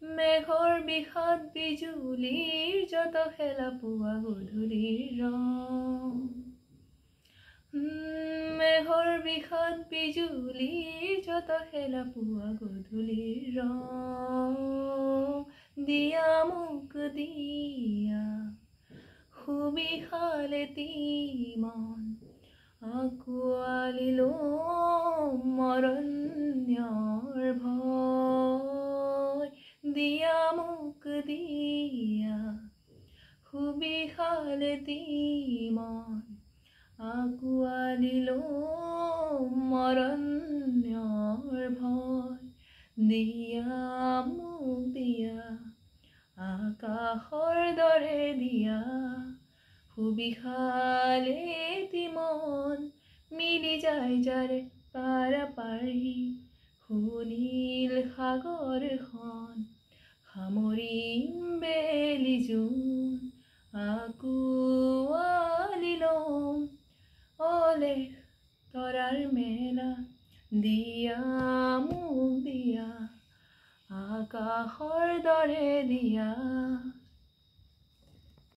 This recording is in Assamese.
মেঘৰ বিষাদ বিজুলীৰ যত খেলা পুৱা গধূলিৰ ৰং মেঘৰ বিষাদ বিজুলীৰ যত খেলা পুৱা গধূলিৰ ৰং দিয়া মোক দিয়া সুবিশাল এটি মন আঁকোৱালি ল'ম মৰণ্যৰ ভয় দিয়া মোক দিয়া সুবিশাল এটি মন আঁকোৱালি ল'ম মৰণ্যৰ ভয় দিয়া মোক দিয়া আকাশৰ দৰে দিয়া সুবিশাল এটি মন মিলি যায় যাৰে পাৰাপাৰি সুনীল সাগৰখন সামৰিম বেলি জোন আঁকোৱালি ল'ম অলেখ তৰাৰ মেলা দিয়া মোক দিয়া আকাশৰ দৰে দিয়া